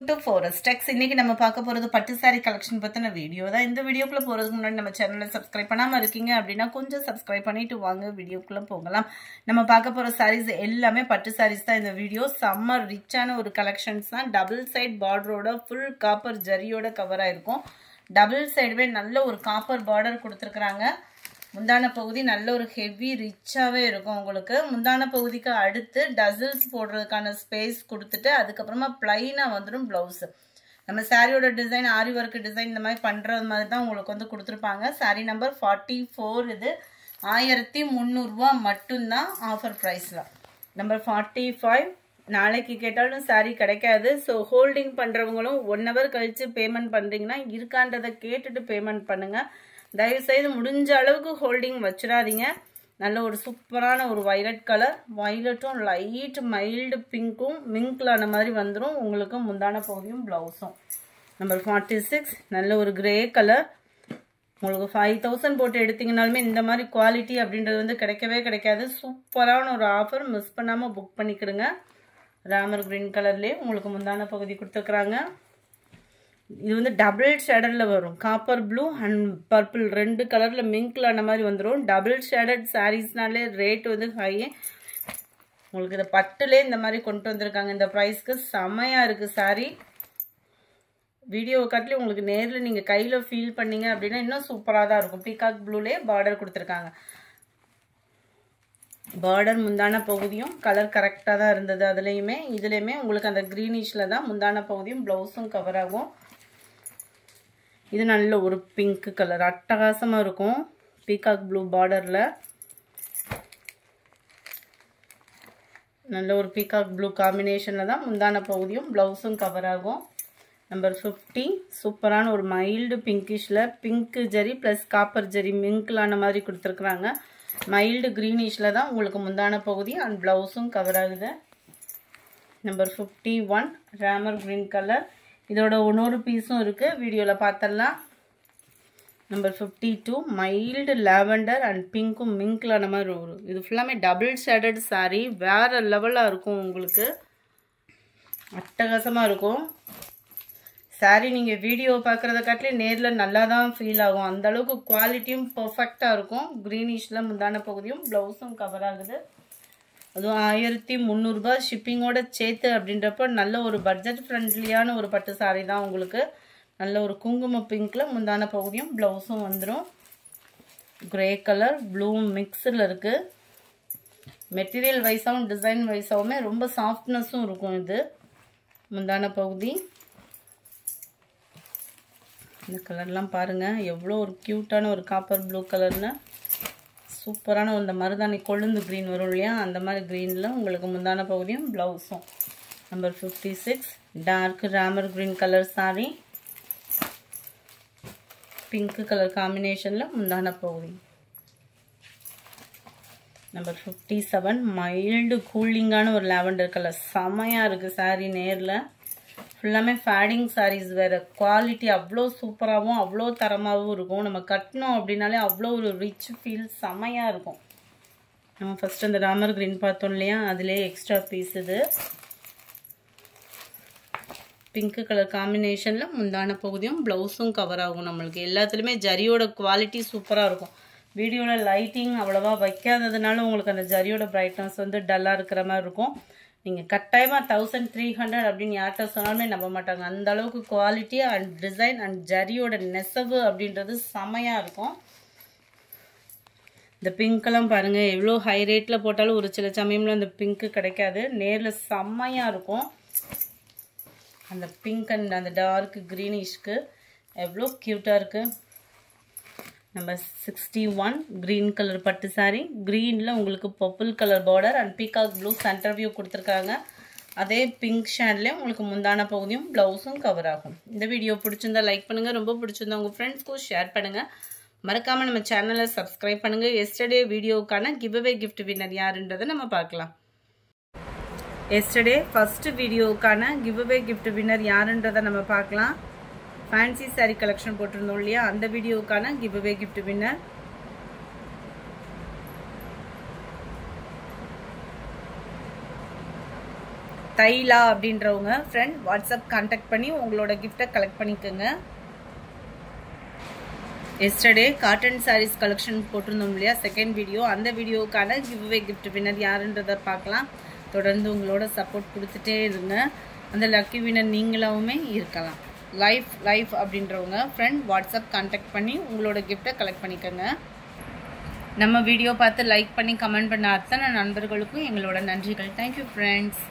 to Forest Text. இன்னைக்கு நம்ம பார்க்க போறது பட்டு saree collection பத்தின வீடியோ தான். இந்த வீடியோக்குள்ள போறதுக்கு முன்னாடி நம்ம சேனலை சப்ஸ்கிரைப் பண்ணாம இருக்கீங்க அப்படினா கொஞ்சம் சப்ஸ்கிரைப் பண்ணிட்டு வாங்க வீடியோக்குள்ள போகலாம். நம்ம பார்க்க போற sarees எல்லாமே பட்டு sarees தான். இந்த வீடியோ சம்மர் ரிச்சான ஒரு கலெக்ஷன்ஸ் தான். Double side பார்டரோட full copper ஜரியோட cover ஆயிருக்கும். டபுள் சைடுவே நல்ல ஒரு காப்பர் பார்டர் கொடுத்திருக்காங்க. முந்தான பகுதி நல்ல ஒரு ஹெவி ரிச்சாவே இருக்கும். உங்களுக்கு முந்தான பகுதிக்கு அடுத்து டசல்ஸ் போடுறதுக்கான ஸ்பேஸ் கொடுத்துட்டு அதுக்கப்புறமா பிளைனா வந்துடும் பிளவுஸ். நம்ம சாரியோட டிசைன் ஆரி ஒர்க் டிசைன் இந்த மாதிரி பண்றது மாதிரி தான் உங்களுக்கு வந்து கொடுத்துருப்பாங்க. Sorry number 44. இது 1300 ரூபா மட்டும்தான் ஆஃபர் பிரைஸ்ல. நம்பர் 45. நாளைக்கு கேட்டாலும் சாரி கிடைக்காது. ஸோ ஹோல்டிங் பண்றவங்களும் 1 hour கழிச்சு பேமெண்ட் பண்றீங்கன்னா இருக்கான்றதை கேட்டுட்டு பேமெண்ட் பண்ணுங்க. தயவு செய்து முடிஞ்ச அளவுக்கு ஹோல்டிங் வச்சிடாதீங்க. நல்ல ஒரு சூப்பரான ஒரு வயலட் கலர், வயலட்டும் லைட் மைல்டு பிங்க்கும் மிங்க்லான மாதிரி வந்துடும். உங்களுக்கு முந்தான பகுதியும் பிளவுஸும். நம்பர் 46. நல்ல ஒரு கிரே கலர். உங்களுக்கு 5000 போட்டு எடுத்தீங்கனாலுமே இந்த மாதிரி குவாலிட்டி அப்படின்றது வந்து கிடைக்கவே கிடைக்காது. சூப்பரான ஒரு ஆஃபர், மிஸ் பண்ணாமல் புக் பண்ணிக்கிடுங்க. ராமர் கிரீன் கலர்லேயே உங்களுக்கு முந்தான பகுதி கொடுத்துருக்குறாங்க. இது வந்து டபுள் ஷேடர்ல வரும். காப்பர் ப்ளூ அண்ட் பர்பிள் 2 கலர்ல மிங்க்லான மாதிரி வந்துடும். டபுள் ஷேடட் சாரீஸ்னாலே ரேட் வந்து ஹை. உங்களுக்கு இந்த பட்டுலே இந்த மாதிரி கொண்டு வந்திருக்காங்க. இந்த ப்ரைஸ்க்கு செமையா இருக்கு சாரி. வீடியோ காட்டிலே உங்களுக்கு நேரில் நீங்க கையில ஃபீல் பண்ணீங்க அப்படின்னா இன்னும் சூப்பரா தான் இருக்கும். பீகாக் ப்ளூலே பார்டர் கொடுத்துருக்காங்க. பார்டர் முந்தான பகுதியும் கலர் கரெக்டா தான் இருந்தது. அதுலயுமே இதுலயுமே உங்களுக்கு அந்த கிரீனிஷ்ல தான் முந்தான பகுதியும் பிளவுஸும் கவர் ஆகும். இது நல்ல ஒரு பிங்க் கலர், அட்டகாசமா இருக்கும். பீகாக் ப்ளூ பார்டர்ல நல்ல ஒரு பீகாக் ப்ளூ காம்பினேஷன்ல தான் முந்தான பகுதியும் பிளவுஸும் கவர் ஆகும். நம்பர் 50. சூப்பரான ஒரு mild பிங்கிஷ்ல pink zari plus copper zari மிங்க்லான மாதிரி கொடுத்துருக்குறாங்க. மைல்டு கிரீனிஷ்ல தான் உங்களுக்கு முந்தான பகுதி அண்ட் பிளவுஸும் கவர் ஆகுது. நம்பர் 51. Ramar green colour. இதோட இன்னொரு பீஸும் இருக்கு, வீடியோல பார்த்தலாம். நம்பர் 52. மைல்டு லாவெண்டர் அண்ட் பிங்க்கும் மிங்க்லான மாதிரி வரும். இது ஃபுல்லாமே டபுள் ஷேடட் சாரி, வேற லெவலா இருக்கும். உங்களுக்கு அட்டகாசமா இருக்கும் சாரி. நீங்க வீடியோ பார்க்கறத காட்டிலே நேர்ல நல்லா தான் ஃபீல் ஆகும். அந்த அளவுக்கு குவாலிட்டியும் பெர்ஃபெக்ட்டா இருக்கும். கிரீனிஷ்ல முந்தான பகுதியும் பிளவுஸும் கவர் ஆகுது. அதுவும் 1300 ரூபாய் ஷிப்பிங்கோட சேர்த்து அப்படின்றப்ப நல்ல ஒரு பட்ஜெட் ஃப்ரெண்ட்லியான ஒரு பட்டு சாரி தான். உங்களுக்கு நல்ல ஒரு குங்கும பிங்க்ல முந்தான பகுதியும் பிளவுஸும் வந்துடும். கிரே கலர் ப்ளூ மிக்ஸில் இருக்கு. மெட்டீரியல் வைஸாகவும் டிசைன் வைஸாவுமே ரொம்ப சாஃப்ட்னஸும் இருக்கும். இது முந்தான பகுதி. இந்த கலர்லாம் பாருங்க எவ்வளோ ஒரு க்யூட்டான ஒரு காப்பர் ப்ளூ கலர்னு. சூப்பரான இந்த மருதாணி கொழுந்து கிரீன் வரும் இல்லையா, அந்த மாதிரி கிரீனில் உங்களுக்கு முந்தான பகுதியும் பிளவுஸும். Number 56. Dark Ramar green colour sorry, pink colour காம்பினேஷனில் முந்தான பகுதி. நம்பர் 57. மைல்டு கூலிங்கான ஒரு லாவெண்டர் கலர், செமையாக இருக்குது சாரி. நேரில் ஃபுல்லாமே ஃபேடிங் சாரீஸ் வேறு. குவாலிட்டி அவ்வளோ சூப்பராகவும் அவ்வளோ தரமாகவும் இருக்கும். நம்ம கட்டணும் அப்படின்னாலே அவ்வளோ ஒரு ரிச் ஃபீல் செமையாக இருக்கும். நம்ம ஃபர்ஸ்ட் அந்த ராமர் கிரீன் பார்த்தோம் இல்லையா, அதுலேயே எக்ஸ்ட்ரா பீஸ். இது பிங்க் கலர் காம்பினேஷனில் முந்தான பகுதியும் ப்ளவுஸும் கவர் ஆகும். நம்மளுக்கு எல்லாத்துலேயுமே ஜரியோட குவாலிட்டி சூப்பராக இருக்கும். வீடியோவில் லைட்டிங் அவ்வளோவா வைக்காததுனால உங்களுக்கு அந்த ஜரியோட பிரைட்னஸ் வந்து டல்லாக இருக்கிற மாதிரி இருக்கும். நீங்கள் கட்டாயமாக 1300 அப்படின்னு யார்கிட்ட சொன்னாலுமே நம்ப மாட்டாங்க. அந்த அளவுக்கு குவாலிட்டி அண்ட் டிசைன் அண்ட் ஜரியோட நெசவு அப்படின்றது செமையாக இருக்கும். இந்த பிங்க்கெல்லாம் பாருங்கள் எவ்வளோ ஹை ரேட்டில் போட்டாலும் ஒரு சில சமயம்ல அந்த பிங்க்கு கிடைக்காது. நேரில் செம்மையாக இருக்கும். அந்த பிங்க் அண்ட் அந்த டார்க் க்ரீனிஷ்க்கு எவ்வளோ க்யூட்டாக இருக்குது. நம்பர் 61. கிரீன் கலர் பட்டு சாரி. கிரீனில் உங்களுக்கு purple colour border and peacock blue centre view கொடுத்துருக்காங்க. அதே பிங்க் ஷேட்லேயே உங்களுக்கு முந்தான பகுதியும் ப்ளவுஸும் கவர் ஆகும். இந்த வீடியோ பிடிச்சிருந்தா லைக் பண்ணுங்கள், ரொம்ப பிடிச்சிருந்தா உங்கள் ஃப்ரெண்ட்ஸ்க்கும் ஷேர் பண்ணுங்கள். மறக்காமல் நம்ம சேனலை சப்ஸ்கிரைப் பண்ணுங்கள். எஸ்டர்டே வீடியோக்கான கிவ்அவே கிஃப்ட் வின்னர் யாருன்றதை நம்ம பார்க்கலாம். எஸ்டர்டே ஃபர்ஸ்ட் வீடியோக்கான கிவ்அவே கிஃப்ட் வின்னர் யாருன்றதை நம்ம பார்க்கலாம். ஃபேன்சி சாரி கலெக்ஷன் போட்டிருந்தோம் இல்லையா, அந்த வீடியோக்கான கிவ்அவே கிஃப்ட் வின்னர் தைலா அப்படின்றவங்க ஃப்ரெண்ட் வாட்ஸ்அப் கான்டாக்ட் பண்ணி உங்களோட கிஃப்டை கலெக்ட் பண்ணிக்கோங்க. எஸ்டர்டே காட்டன் சாரீஸ் கலெக்ஷன் போட்டிருந்தோம் இல்லையா, செகண்ட் வீடியோ. அந்த வீடியோவுக்கான கிவ்அவே கிஃப்ட் வின்னர் யாருன்றதை பார்க்கலாம். தொடர்ந்து உங்களோட சப்போர்ட் கொடுத்துட்டே இருங்க. அந்த லக்கி வின்னர் நீங்களாவுமே இருக்கலாம். லைஃப் அப்படின்றவங்க ஃப்ரெண்ட் வாட்ஸ்அப் கான்டாக்ட் பண்ணி உங்களோட கிஃப்டை கலெக்ட் பண்ணிக்கோங்க. நம்ம வீடியோ பார்த்து லைக் பண்ணி கமெண்ட் பண்ண அத்தனை நண்பர்களுக்கும் எங்களோட நன்றிகள். Thank you friends.